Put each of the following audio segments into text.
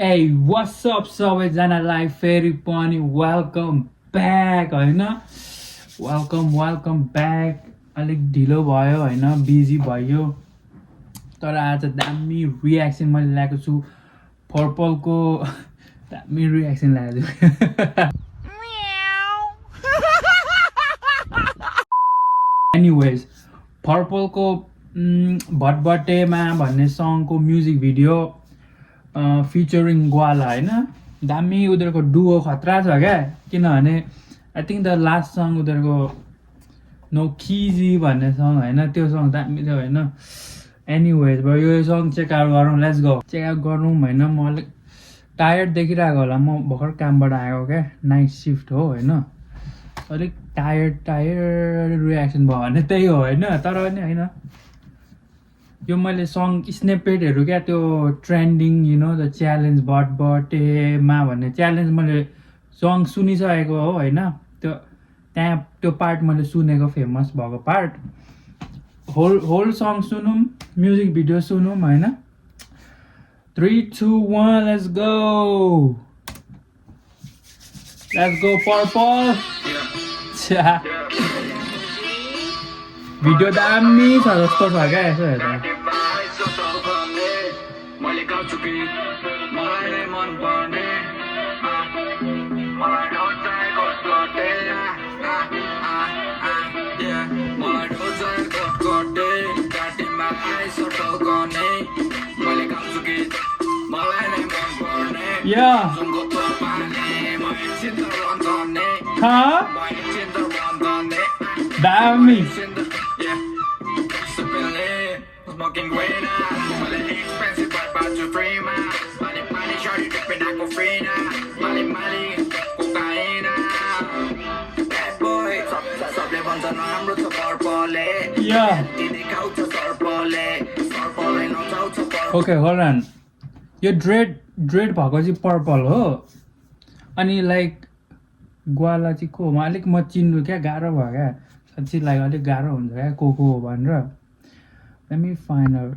Hey, what's up सबैजनालाई फेरि पनि वेलकम ब्याक होइन वेलकम ब्याक। अलिक ढिलो भयो होइन, बिजी भयो, तर आज दामी रियाक्सन मैले ल्याएको छु पर्पलको। दामी रियाक्सन ल्याएको छु। एनिवेज पर्पलको भटभटेमा भन्ने सङको म्युजिक भिडियो फिचरिङ ग्वाला होइन, दामी उनीहरूको डुओ खतरा छ क्या। किनभने I think the last song उनीहरूको नो खिजी भन्ने सङ होइन, त्यो सङ दामी थियो होइन। एनिवेज भयो, यो सङ चेकआउट गरौँ, लेट्स गो चेकआउट गरौँ होइन। म अलिक टायर्ड देखिरहेको होला, म भर्खर कामबाट आएको क्या, नाइट सिफ्ट हो होइन, अलिक टायर्ड रियाक्सन भयो भने त्यही हो होइन। तर पनि होइन, यो मैले सङ स्नेपेटहरू क्या, त्यो ट्रेन्डिङ द च्यालेन्ज भटभटेमा भन्ने च्यालेन्ज मैले सङ सुनिसकेको हो होइन। त्यहाँ त्यो पार्ट मैले सुनेको, फेमस भएको पार्ट। होल सङ सुनौँ, म्युजिक भिडियो सुनौँ होइन। 3, 2, 1 लेट्स गो पर्पल। भिडियो दामी छ जस्तो छ क्या, यसो हेर्दा। दामी ओके होल्ड अन। यो ड्रेड भएको चाहिँ पर्पल हो, अनि लाइक ग्वाला चाहिँ को हो अलिक म चिन्नु क्या, गाह्रो भयो क्या साँच्ची, लाइक अलिक गाह्रो हुन्छ क्या को हो भनेर। Let me find out.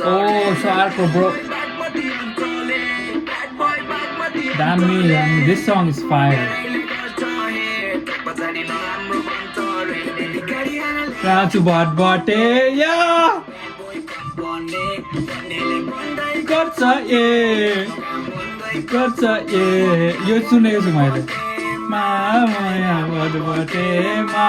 Oh सार्को ब्रो, दामी this song is fire. Raju भटभटे या गर्छ ए यो सुनेको छु मैले। माया भटभटेमा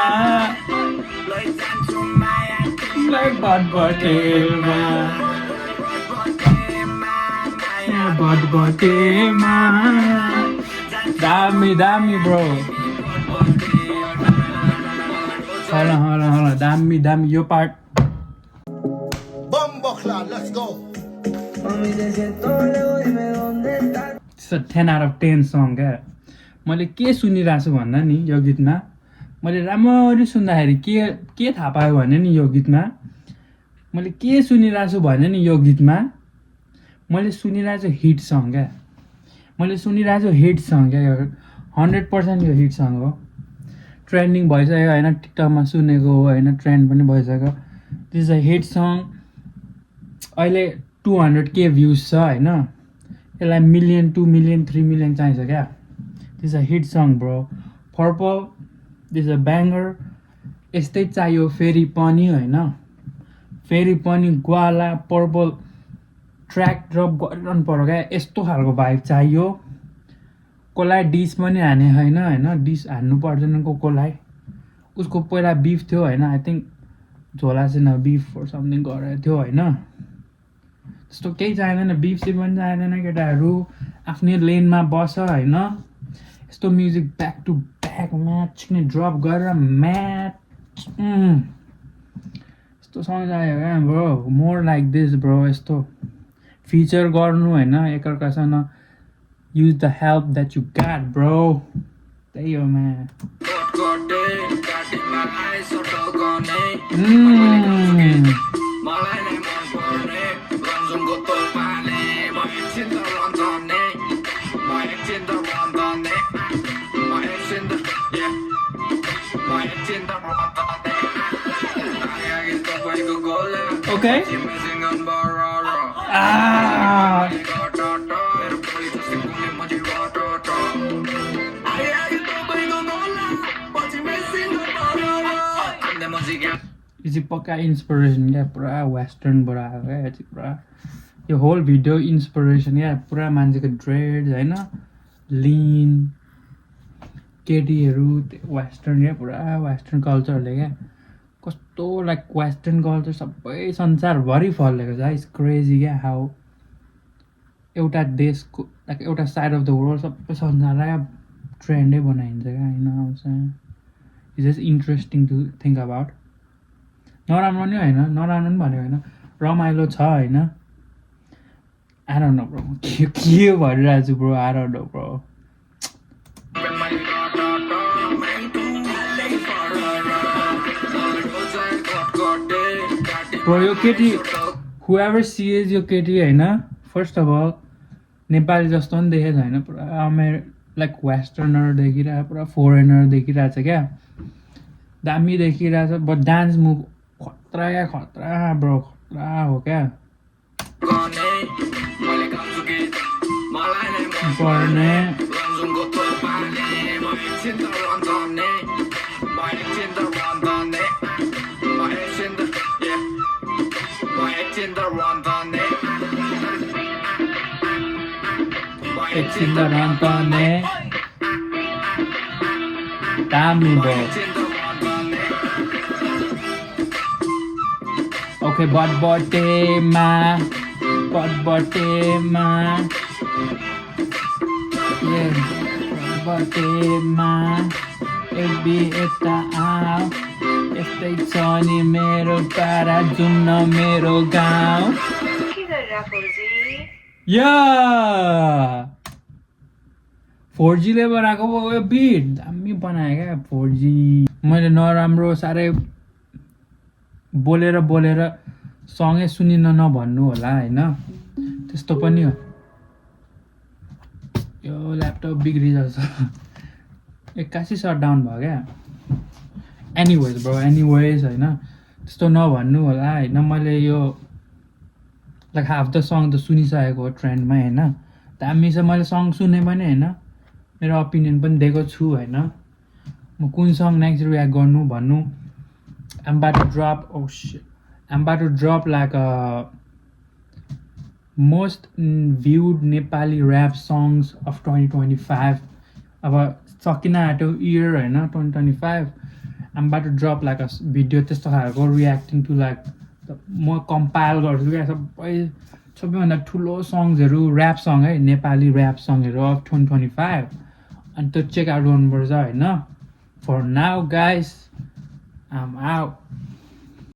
भटभटेमा दामी ब्रो। होला दामी यो part. It's a 10 out of 10 song क्या। मैले के सुनिरहेको छु भन्दा नि, यो गीतमा मैले राम्ररी सुन्दाखेरि के थाहा पायो भने नि, यो गीतमा मैले के सुनिरहेको छु भने नि, यो गीतमा मैले सुनिरहेको छु हिट सङ क्या। मैले सुनिरहेको छु हिट सङ क्या, यो 100% यो हिट सङ हो। ट्रेन्डिङ भइसक्यो होइन, टिकटकमा सुनेको हो होइन, ट्रेन्ड पनि भइसक्यो। This is a hit song. अहिले 200K भ्युज छ होइन, यसलाई 1 मिलियन 2 मिलियन 3 मिलियन चाहिन्छ क्या। This a hit song bro, purple this a banger. यस्तै चाहियो फेरि पनि होइन, फेरि पनि ग्वाला पर्पल ट्र्याक ड्रप गरिरहनु पर्यो क्या, यस्तो खालको भाइब चाहियो। कसलाई डिस पनि हाने होइन, डिस हान्नु पर्दैन कसलाई। उसको पहिला बिफ थियो होइन, आई थिङ्क झोला चाहिँ बिफ फर समथिङ गरेको थियो होइन। त्यस्तो केही चाहिँदैन, बिफ सिफ पनि चाहिँदैन। केटाहरू आफ्नै लेनमा बस होइन। यस्तो music back to back match नै ड्रप गरेर यस्तो सङ चाहियो क्या bro, more like this bro. यस्तो फिचर गर्नु होइन एकअर्कासँग, use the help that you got bro, त्यही हो म्या। Okay. यो चाहिँ पक्का इन्सपिरेसन क्या पुरा वेस्टर्नबाट आएको क्या यो चाहिँ पुरा यो होल भिडियो इन्सपिरेसन क्या पुरा मान्छेको ड्रेड्स होइन लिन केटीहरू वेस्टर्न क्या पुरा वेस्टर्न कल्चरले क्या कस्तो लाइक वेस्टर्न कल्चर सबै संसारभरि फैलिएको छ इट्स क्रेजी क्या हाउ एउटा देशको लाइक एउटा साइड अफ द वर्ल्ड सबै संसारलाई ट्रेन्डै बनाइन्छ क्या होइन आउँछ it's just interesting to think about नराम्रो नि होइन नराम्रो पनि भनेको होइन रमाइलो छ होइन आई डोन्ट नो ब्रो के भनिरहेको छु bro I don't know bro bro यो केटी हुएभर सिएज यो केटी होइन फर्स्ट अफ अल नेपाली जस्तो पनि देखेको छैन पुरा लाइक वेस्टर्नर देखिरहेको पुरा फोरेनर देखिरहेको छ क्या दामी देखिरहेको छ बट डान्स मुभ खतरा क्या खतरा ब्रो खतरा हो क्या पर्ने एकछिन त रन्ताने दामी भयो ओके बटबटेमा बटबटेमा एबी यता आऊ यस्तै छ नि मेरो पारा जुम्न मेरो गाउँ या 4Gले बनाएको यो बिट दामी बनायो क्या 4G मैले नराम्रो साह्रै बोलेर सँगै सुनिन नभन्नु होला होइन त्यस्तो पनि हो यो ल्यापटप बिग्रिरहेछ एक्कासी सटडाउन भयो क्या एनिवेज ब्रो एनिवेज होइन त्यस्तो नभन्नु होला होइन मैले यो लाइक हाफ द सङ त सुनिसकेको हो ट्रेन्डमा होइन दामी छ मैले सङ सुने पनि होइन मेरो ओपिनियन पनि दिएको छु होइन म कुन सङ नेक्स्ट रियाक्ट गर्नु भन्नु I'm about to drop I'm about to drop like most viewed Nepali rap songs of 2025 अब सकिन आँट्यो इयर होइन 2025 I'm about to drop like a video त्यस्तो खालको reacting to like म कम्पाइल गर्छु क्या सबैभन्दा ठुलो सङ्ग्सहरू ऱ्याप सङ है नेपाली ऱ्याप सङहरू अफ 2025 अनि त्यो चेक आउट गर्नुपर्छ होइन for now guys I'm out.